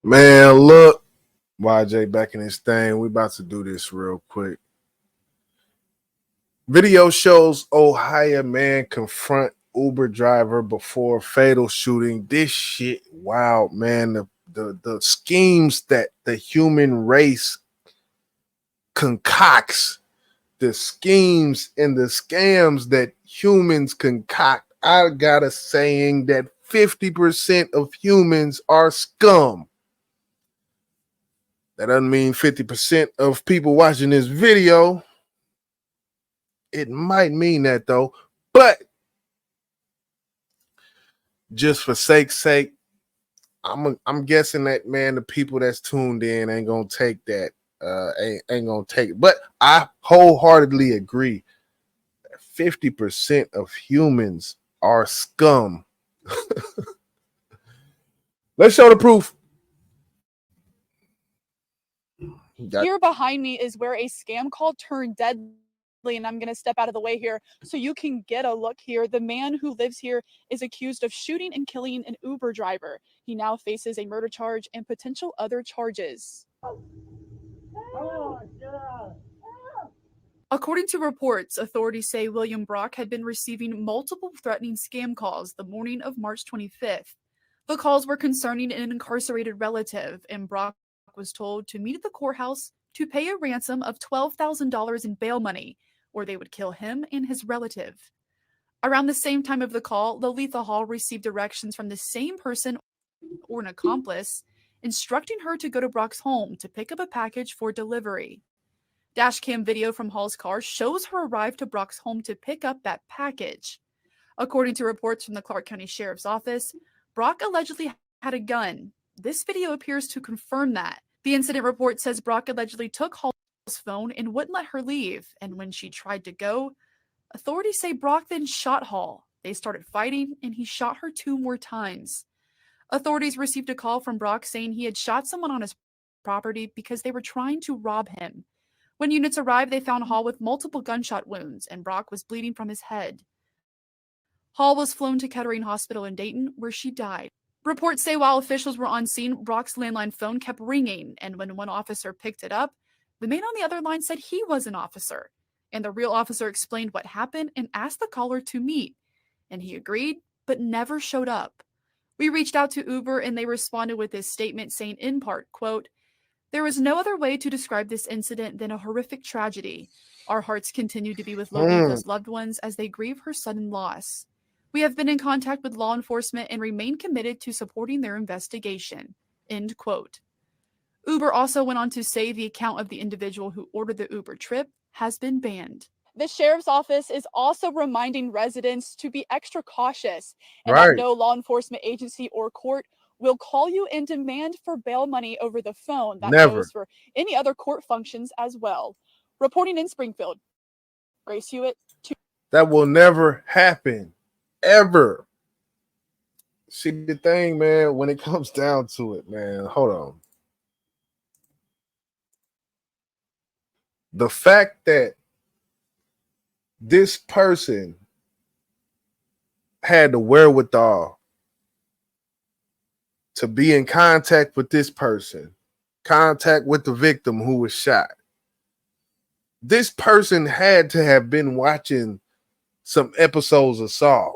Man, look, YJ back in this thing. We about to do this real quick. Video shows Ohio man confront Uber driver before fatal shooting. This shit, wow, man. The schemes that the human race concocts, the schemes and the scams that humans concoct. I got a saying that 50% of humans are scum. That doesn't mean 50% of people watching this video. It might mean that though, but just for sake's sake, I'm guessing that man, the people that's tuned in ain't gonna take that. Ain't gonna take it. But I wholeheartedly agree. 50% of humans are scum. Let's show the proof. Here behind me is where a scam call turned deadly, and I'm going to step out of the way here so you can get a look here. The man who lives here is accused of shooting and killing an Uber driver. He now faces a murder charge and potential other charges. According to reports, authorities say William Brock had been receiving multiple threatening scam calls the morning of March 25th. The calls were concerning an incarcerated relative, and Brock was told to meet at the courthouse to pay a ransom of $12,000 in bail money, or they would kill him and his relative. Around the same time of the call, Lolitha Hall received directions from the same person or an accomplice, instructing her to go to Brock's home to pick up a package for delivery. Dashcam video from Hall's car shows her arrive to Brock's home to pick up that package. According to reports from the Clark County Sheriff's Office, Brock allegedly had a gun. This video appears to confirm that. The incident report says Brock allegedly took Hall's phone and wouldn't let her leave, and when she tried to go, authorities say Brock then shot Hall. They started fighting, and he shot her 2 more times. Authorities received a call from Brock saying he had shot someone on his property because they were trying to rob him. When units arrived, they found Hall with multiple gunshot wounds, and Brock was bleeding from his head. Hall was flown to Kettering Hospital in Dayton, where she died. Reports say while officials were on scene, Brock's landline phone kept ringing, and when one officer picked it up, the man on the other line said he was an officer, and the real officer explained what happened and asked the caller to meet, and he agreed, but never showed up. We reached out to Uber, and they responded with this statement saying in part, quote, "There is no other way to describe this incident than a horrific tragedy. Our hearts continue to be with Lolitha's loved ones as they grieve her sudden loss. We have been in contact with law enforcement and remain committed to supporting their investigation." End quote. Uber also went on to say the account of the individual who ordered the Uber trip has been banned. The sheriff's office is also reminding residents to be extra cautious and that no law enforcement agency or court will call you and demand for bail money over the phone. That goes for any other court functions as well. Reporting in Springfield, Grace Hewitt. That will never happen. Ever. See the thing, man, when it comes down to it, man, hold on. The fact that this person had the wherewithal to be in contact with this person, contact with the victim who was shot. This person had to have been watching some episodes of Saw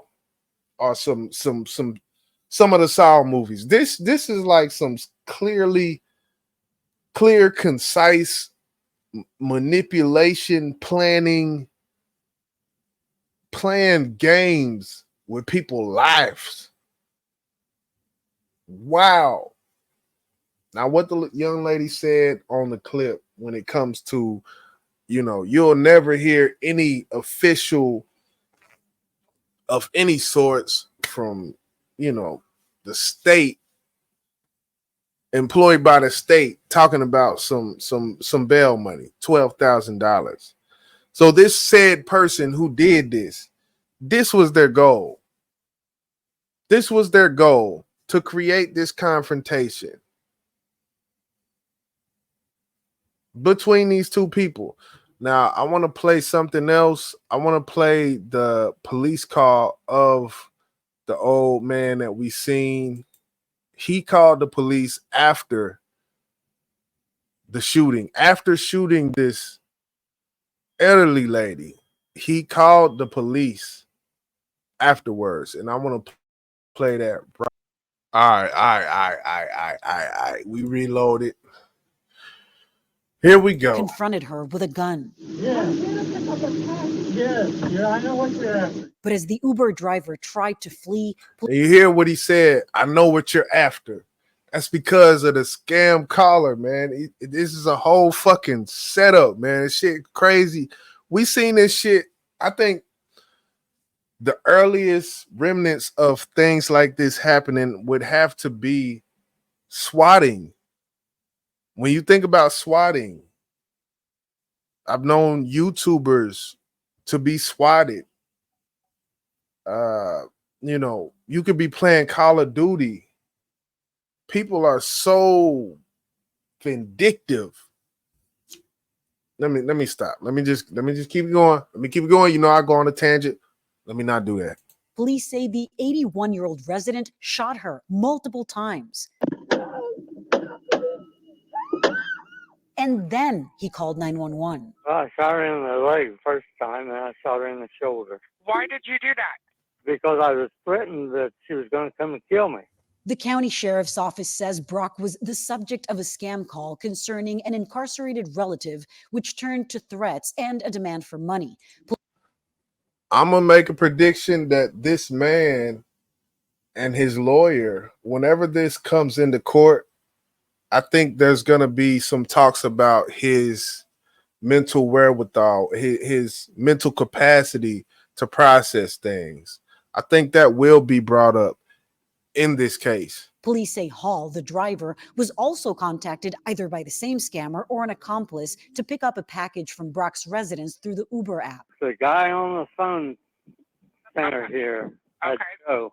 or some of the Saw movies. This is like some clear, concise manipulation, playing games with people's lives. Wow. Now, what the young lady said on the clip when it comes to, you'll never hear any official of any sorts from, the state, employed by the state, talking about some bail money, $12,000. So this said person who did this was their goal. This was their goal, to create this confrontation between these two people. Now, I want to play something else. I want to play the police call of the old man that we seen He called the police after the shooting, after shooting this elderly lady. He called the police afterwards, and I want to play that. All right, all right, all right, all right, all right, all right, all right. We reloaded. Here we go. Confronted her with a gun. Yes. Yes, yeah, I know what you're after. But as the Uber driver tried to flee, And you hear what he said. I know what you're after. That's because of the scam caller, man. This is a whole fucking setup, man. This shit crazy. We seen this shit. I think the earliest remnants of things like this happening would have to be swatting. When you think about swatting, I've known YouTubers to be swatted. Uh, you could be playing Call of Duty. People are so vindictive. Let me stop. Let me just keep going. Let me keep going. You know, I go on a tangent. Let me not do that. police say the 81-year-old resident shot her multiple times. And then he called 911. I shot her in the leg first time, and I shot her in the shoulder. Why did you do that? Because I was threatened that she was going to come and kill me. The county sheriff's office says Brock was the subject of a scam call concerning an incarcerated relative, which turned to threats and a demand for money. I'm going to make a prediction that this man and his lawyer, whenever this comes into court, I think there's going to be some talks about his mental wherewithal, his mental capacity to process things. I think that will be brought up in this case. Police say Hall, the driver, was also contacted either by the same scammer or an accomplice to pick up a package from Brock's residence through the Uber app. The guy on the phone center here. Okay. Oh,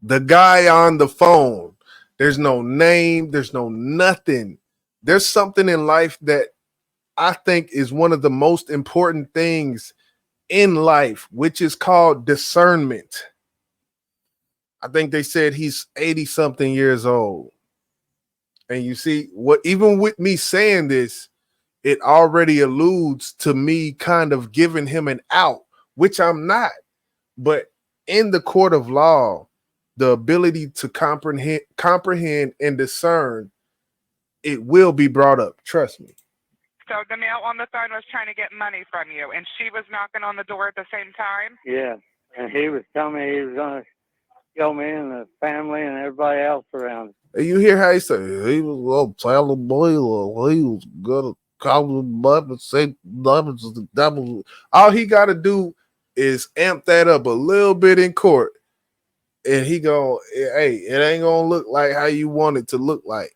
The guy on the phone, there's no name, there's no nothing. There's something in life that I think is one of the most important things in life, which is called discernment. I think they said he's 80 something years old. And you see, what even with me saying this, it already alludes to me kind of giving him an out, which I'm not. But in the court of law, the ability to comprehend and discern, it will be brought up. Trust me. So the male on the phone was trying to get money from you, and she was knocking on the door at the same time? yeah. And he was telling me he was going to kill me and the family and everybody else around. And you hear how he said he was gonna tell the boy or he was gonna call him up and say that was the devil. All he gotta do is amp that up a little bit in court, and he go, hey, it ain't gonna look like how you want it to look like.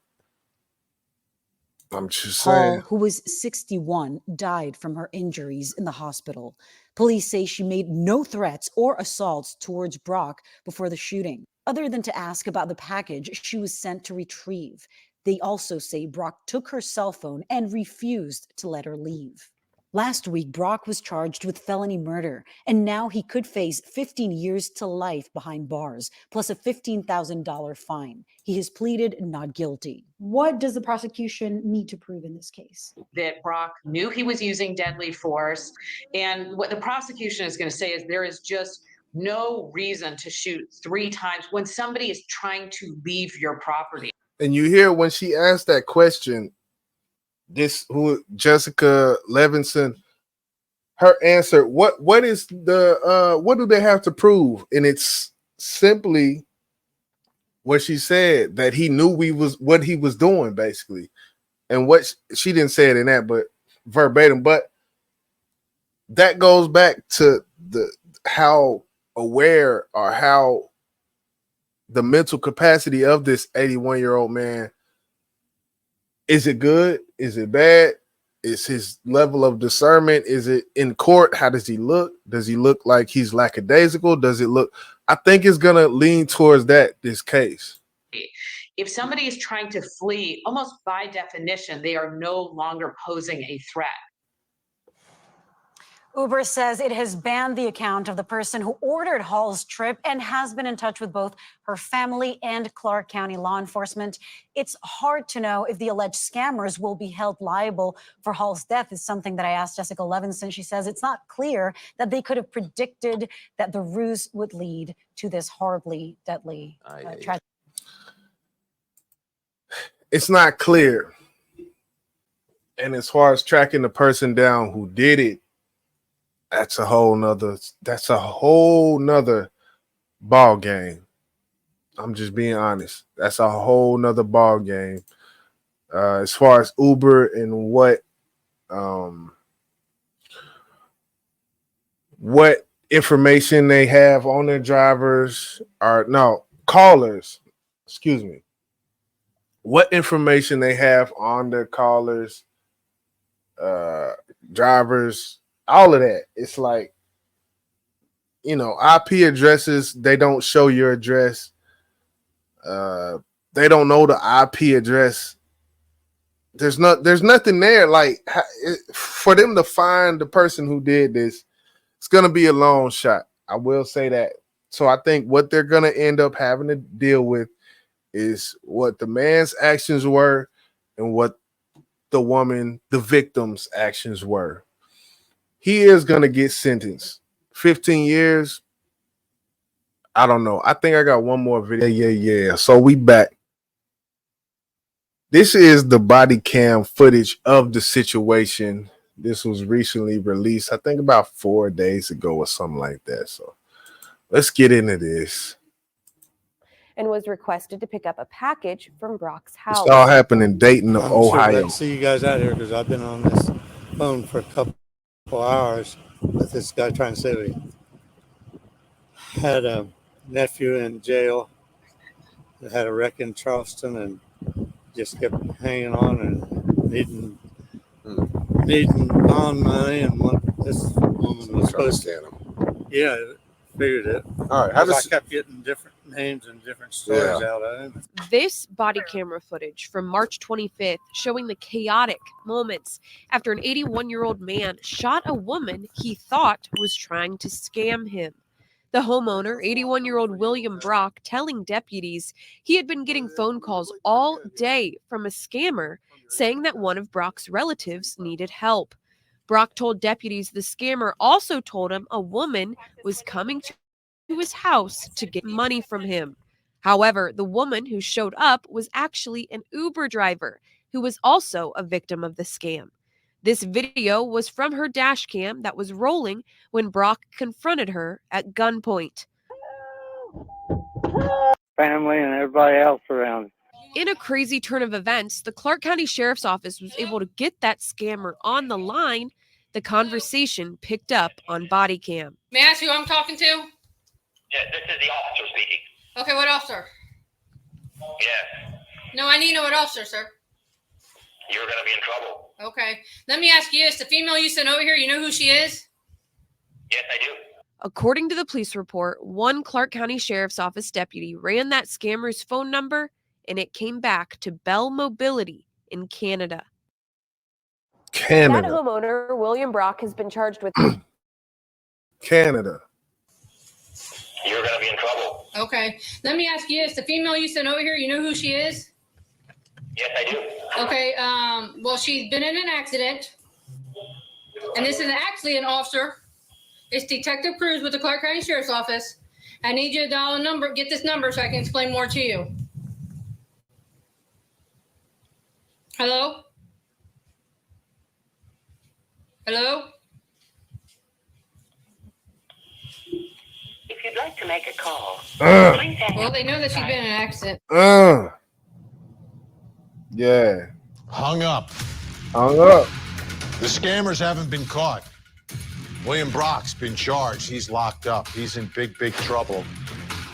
I'm just saying. Hall, who was 61, died from her injuries in the hospital. Police say she made no threats or assaults towards Brock before the shooting, other than to ask about the package she was sent to retrieve. They also say Brock took her cell phone and refused to let her leave. Last week, Brock was charged with felony murder, and now he could face 15 years to life behind bars, plus a $15,000 fine. He has pleaded not guilty. What does the prosecution need to prove in this case? That Brock knew he was using deadly force. And what the prosecution is going to say is there is just no reason to shoot 3 times when somebody is trying to leave your property. And you hear when she asked that question, Jessica Levinson, her answer, what is the what do they have to prove? And it's simply what she said, that he knew what he was doing, basically. And what she didn't say it in that, but verbatim. But that goes back to how aware or how the mental capacity of this 81-year-old man. Is it good? Is it bad? Is his level of discernment? Is it in court? How does he look? Does he look like he's lackadaisical? Does it look? I think it's going to lean towards this case. If somebody is trying to flee, almost by definition, they are no longer posing a threat. Uber says it has banned the account of the person who ordered Hall's trip and has been in touch with both her family and Clark County law enforcement. It's hard to know if the alleged scammers will be held liable for Hall's death, is something that I asked Jessica Levinson. She says it's not clear that they could have predicted that the ruse would lead to this horribly deadly tragedy. It's not clear. And as far as tracking the person down who did it, that's a whole nother ball game. I'm just being honest. That's a whole nother ball game. As far as Uber and what information they have on their drivers callers, excuse me. What information they have on their callers, drivers, all of that. It's like, IP addresses, they don't show your address. They don't know the IP address. There's nothing there. Like, for them to find the person who did this, it's gonna be a long shot. I will say that. So I think what they're gonna end up having to deal with is what the man's actions were and what the victim's actions were. He is gonna get sentenced. 15 years. I don't know. I think I got one more video. Yeah. So we back. This is the body cam footage of the situation. This was recently released, I think about 4 days ago or something like that. So let's get into this. And was requested to pick up a package from Brock's house. It's all happened in Dayton, Ohio. Sure, see you guys out here because I've been on this phone for a couple hours with this guy trying to save me. Had a nephew in jail that had a wreck in Charleston and just kept hanging on and needing bond money, and this woman was supposed to. Yeah, figured it. All right, I kept getting different names and different stories out of him. This body camera footage from March 25th showing the chaotic moments after an 81-year-old man shot a woman he thought was trying to scam him. The homeowner, 81-year-old William Brock, telling deputies he had been getting phone calls all day from a scammer saying that one of Brock's relatives needed help. Brock told deputies the scammer also told him a woman was coming to his house to get money from him. However, the woman who showed up was actually an Uber driver who was also a victim of the scam. This video was from her dash cam that was rolling when Brock confronted her at gunpoint. Family and everybody else around. In a crazy turn of events, the Clark County Sheriff's Office was able to get that scammer on the line. The conversation picked up on body cam. May I ask who I'm talking to? Yeah, this is the officer speaking. Okay, what officer? Yes. No, I need to know what officer, sir. You're going to be in trouble. Okay. Let me ask you this. The female you sent over here, you know who she is? Yes, I do. According to the police report, one Clark County Sheriff's Office deputy ran that scammer's phone number, and it came back to Bell Mobility in Canada. That homeowner, William Brock, has been charged with Canada. You're going to be in trouble. Okay. Let me ask you this. The female you sent over here, you know who she is? Yes, I do. Okay. Well, she's been in an accident. And this is actually an officer. It's Detective Cruz with the Clark County Sheriff's Office. I need you to dial a number, get this number so I can explain more to you. Hello? Hello? If you'd like to make a call, please hang. Well, they know that she's been in an accident. Yeah. Hung up. The scammers haven't been caught. William Brock's been charged. He's locked up. He's in big trouble.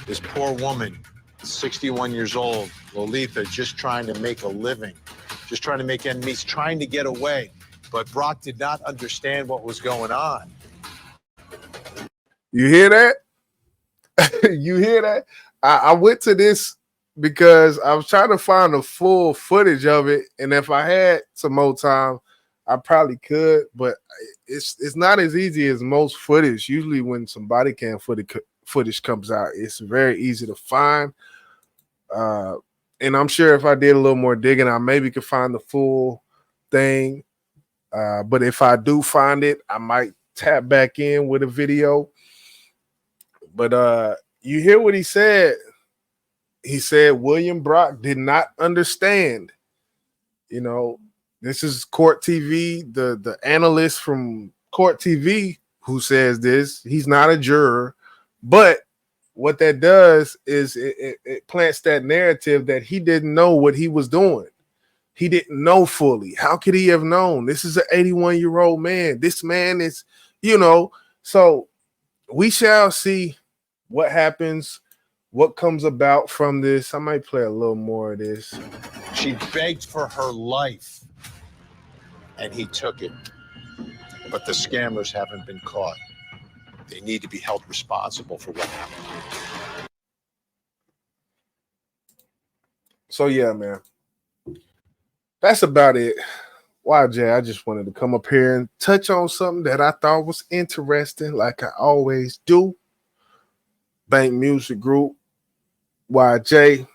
This poor woman, 61 years old, Lolita, just trying to make a living, just trying to make ends meet, trying to get away. But Brock did not understand what was going on. You hear that? You hear that? I went to this because I was trying to find the full footage of it. And if I had some more time, I probably could, but it's not as easy as most footage. Usually, when some body cam footage comes out, it's very easy to find. Uh, and I'm sure if I did a little more digging, I maybe could find the full thing. But if I do find it, I might tap back in with a video. But you hear what he said. He said William Brock did not understand. You know, this is Court TV, the analyst from Court TV who says this. He's not a juror, but what that does is it plants that narrative that he didn't know what he was doing. He didn't know fully. How could he have known? This is an 81-year-old man. This man is, so we shall see what happens, what comes about from this. I might play a little more of this. She begged for her life, and he took it. But the scammers haven't been caught. They need to be held responsible for what happened. So, yeah, man. That's about it. YJ, I just wanted to come up here and touch on something that I thought was interesting, like I always do. Bank Music Group, YJ.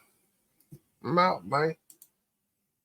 I'm out, man.